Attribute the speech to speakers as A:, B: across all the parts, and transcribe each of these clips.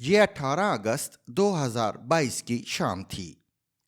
A: یہ 18 اگست 2022 کی شام تھی۔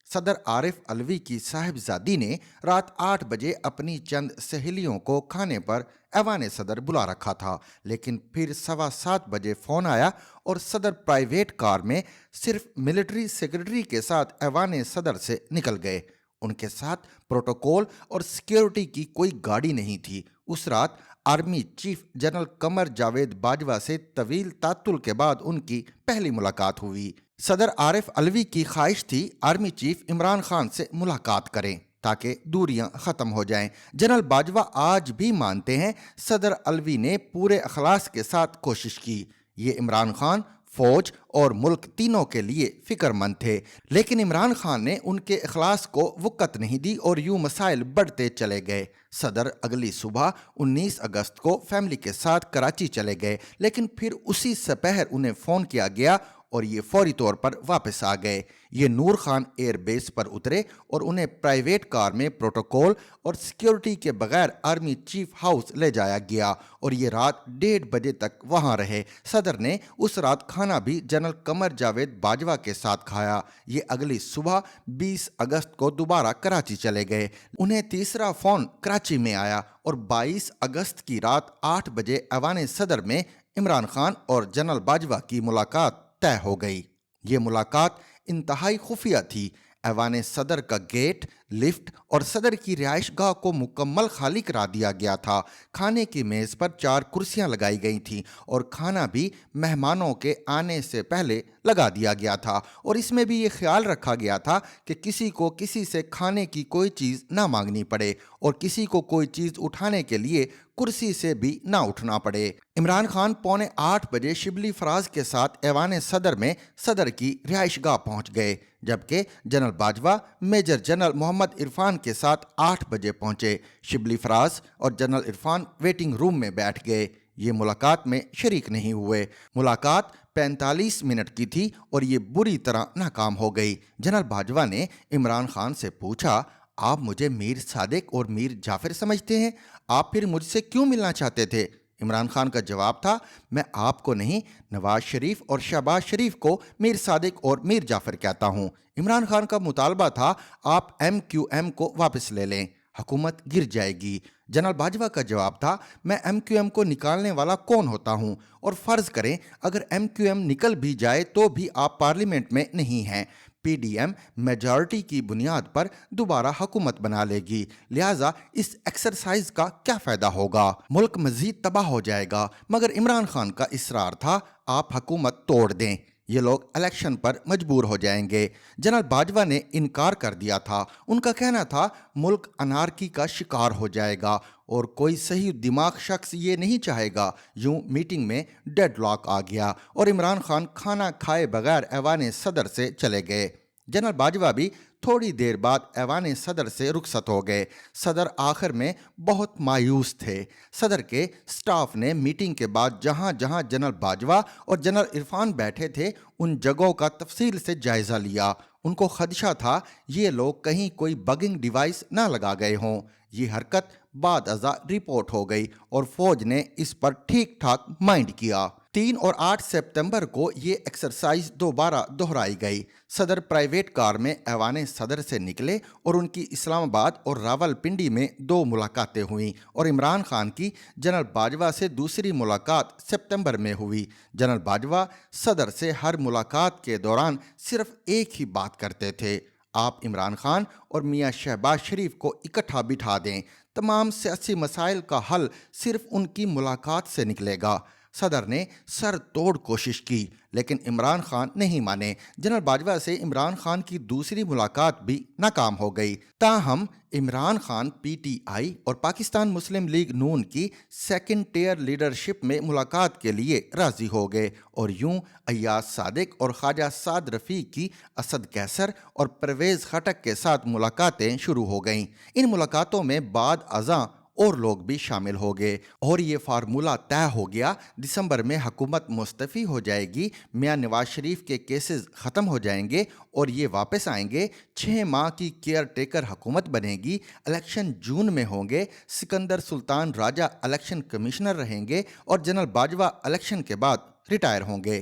A: صدر عارف علوی کی صاحبزادی نے رات 8 بجے اپنی چند سہیلیوں کو کھانے پر ایوان صدر بلا رکھا تھا، لیکن پھر 7:15 بجے فون آیا اور صدر پرائیویٹ کار میں صرف ملٹری سیکرٹری کے ساتھ ایوان صدر سے نکل گئے۔ ان کے ساتھ پروٹوکول اور سیکیورٹی کی کوئی گاڑی نہیں تھی۔ اس رات army chief general Qamar Javed Bajwa سے طویل تعطل کے بعد ان کی پہلی ملاقات ہوئی۔ صدر عارف علوی کی خواہش تھی آرمی چیف عمران خان سے ملاقات کریں تاکہ دوریاں ختم ہو جائیں۔ جنرل باجوہ آج بھی مانتے ہیں صدر علوی نے پورے اخلاص کے ساتھ کوشش کی۔ یہ عمران خان، فوج اور ملک تینوں کے لیے فکر مند تھے، لیکن عمران خان نے ان کے اخلاص کو وقت نہیں دی اور یوں مسائل بڑھتے چلے گئے۔ صدر اگلی صبح 19 اگست کو فیملی کے ساتھ کراچی چلے گئے، لیکن پھر اسی سپہر انہیں فون کیا گیا اور یہ فوری طور پر واپس آ گئے۔ یہ نور خان ایئر بیس پر اترے اور انہیں پرائیویٹ کار میں پروٹوکول اور سیکیورٹی کے بغیر آرمی چیف ہاؤس لے جایا گیا اور یہ رات 1:30 بجے تک وہاں رہے۔ صدر نے اس رات کھانا بھی جنرل قمر جاوید باجوہ کے ساتھ کھایا۔ یہ اگلی صبح 20 اگست کو دوبارہ کراچی چلے گئے۔ انہیں تیسرا فون کراچی میں آیا اور 22 اگست کی رات 8 بجے ایوان صدر میں عمران خان اور جنرل باجوہ کی ملاقات طے ہو گئی۔ یہ ملاقات انتہائی خفیہ تھی۔ ایوان صدر کا گیٹ، لفٹ اور صدر کی رہائش گاہ کو مکمل خالی کرا دیا گیا تھا۔ کھانے کی میز پر 4 کرسیاں لگائی گئی تھیں اور کھانا بھی مہمانوں کے آنے سے پہلے لگا دیا گیا تھا، اور اس میں بھی یہ خیال رکھا گیا تھا کہ کسی کو کسی سے کھانے کی کوئی چیز نہ مانگنی پڑے اور کسی کو کوئی چیز اٹھانے کے لیے کرسی سے بھی نہ اٹھنا پڑے۔ عمران خان 7:45 بجے شبلی فراز کے ساتھ ایوان صدر میں صدر کی رہائش گاہ پہنچ گئے، جبکہ جنرل باجوہ میجر جنرل محمد عرفان کے ساتھ 8 بجے پہنچے۔ شبلی فراز اور جنرل عرفان ویٹنگ روم میں بیٹھ گئے۔ یہ ملاقات میں شریک نہیں ہوئے۔ ملاقات 45 منٹ کی تھی اور یہ بری طرح ناکام ہو گئی۔ جنرل باجوہ نے عمران خان سے پوچھا، آپ مجھے میر صادق اور میر جعفر سمجھتے ہیں، آپ پھر مجھ سے کیوں ملنا چاہتے تھے؟ عمران خان کا جواب تھا، میں آپ کو نہیں، نواز شریف اور شہباز شریف کو میر صادق اور میر جعفر کہتا ہوں۔ عمران خان کا مطالبہ تھا، آپ MQM کو واپس لے لیں، حکومت گر جائے گی۔ جنرل باجوہ کا جواب تھا، میں MQM کو نکالنے والا کون ہوتا ہوں، اور فرض کریں اگر MQM نکل بھی جائے تو بھی آپ پارلیمنٹ میں نہیں ہیں۔ PDM میجارٹی کی بنیاد پر دوبارہ حکومت بنا لے گی، لہٰذا اس ایکسرسائز کا کیا فائدہ ہوگا؟ ملک مزید تباہ ہو جائے گا۔ مگر عمران خان کا اصرار تھا، آپ حکومت توڑ دیں، یہ لوگ الیکشن پر مجبور ہو جائیں گے۔ جنرل باجوہ نے انکار کر دیا تھا۔ ان کا کہنا تھا ملک انارکی کا شکار ہو جائے گا اور کوئی صحیح دماغ شخص یہ نہیں چاہے گا۔ یوں میٹنگ میں ڈیڈ لاک آ گیا اور عمران خان کھانا کھائے بغیر ایوان صدر سے چلے گئے۔ جنرل باجوہ بھی تھوڑی دیر بعد ایوان صدر سے رخصت ہو گئے۔ صدر آخر میں بہت مایوس تھے۔ صدر کے سٹاف نے میٹنگ کے بعد جہاں جہاں جنرل باجوہ اور جنرل عرفان بیٹھے تھے ان جگہوں کا تفصیل سے جائزہ لیا۔ ان کو خدشہ تھا یہ لوگ کہیں کوئی بگنگ ڈیوائس نہ لگا گئے ہوں۔ یہ حرکت بعد ازاں رپورٹ ہو گئی اور فوج نے اس پر ٹھیک ٹھاک مائنڈ کیا۔ 3 اور 8 سپتمبر کو یہ ایکسرسائز دوبارہ دہرائی گئی۔ صدر پرائیویٹ کار میں ایوان صدر سے نکلے اور ان کی اسلام آباد اور راول پنڈی میں 2 ملاقاتیں ہوئیں، اور عمران خان کی جنرل باجوہ سے دوسری ملاقات سپتمبر میں ہوئی۔ جنرل باجوہ صدر سے ہر ملاقات کے دوران صرف ایک ہی بات کرتے تھے، آپ عمران خان اور میاں شہباز شریف کو اکٹھا بٹھا دیں، تمام سیاسی مسائل کا حل صرف ان کی ملاقات سے نکلے گا۔ صدر نے سر توڑ کوشش کی لیکن عمران خان نہیں مانے۔ جنرل باجوہ سے عمران خان کی دوسری ملاقات بھی ناکام ہو گئی۔ تاہم عمران خان PTI اور پاکستان مسلم لیگ نون کی سیکنڈ ٹیئر لیڈرشپ میں ملاقات کے لیے راضی ہو گئے، اور یوں ایاز صادق اور خواجہ سعد رفیق کی اسد قیصر اور پرویز خٹک کے ساتھ ملاقاتیں شروع ہو گئیں۔ ان ملاقاتوں میں بعد ازاں اور لوگ بھی شامل ہو گئے اور یہ فارمولہ طے ہو گیا، دسمبر میں حکومت مستعفی ہو جائے گی، میاں نواز شریف کے کیسز ختم ہو جائیں گے اور یہ واپس آئیں گے، 6 ماہ کی کیئر ٹیکر حکومت بنے گی، الیکشن جون میں ہوں گے، سکندر سلطان راجہ الیکشن کمشنر رہیں گے اور جنرل باجوہ الیکشن کے بعد ریٹائر ہوں گے۔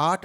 A: 8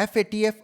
A: FATF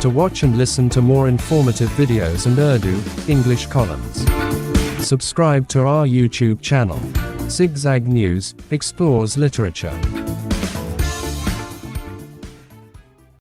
B: To watch and listen to more informative videos and Urdu, English columns, subscribe to our YouTube channel. Zigzag News explores literature,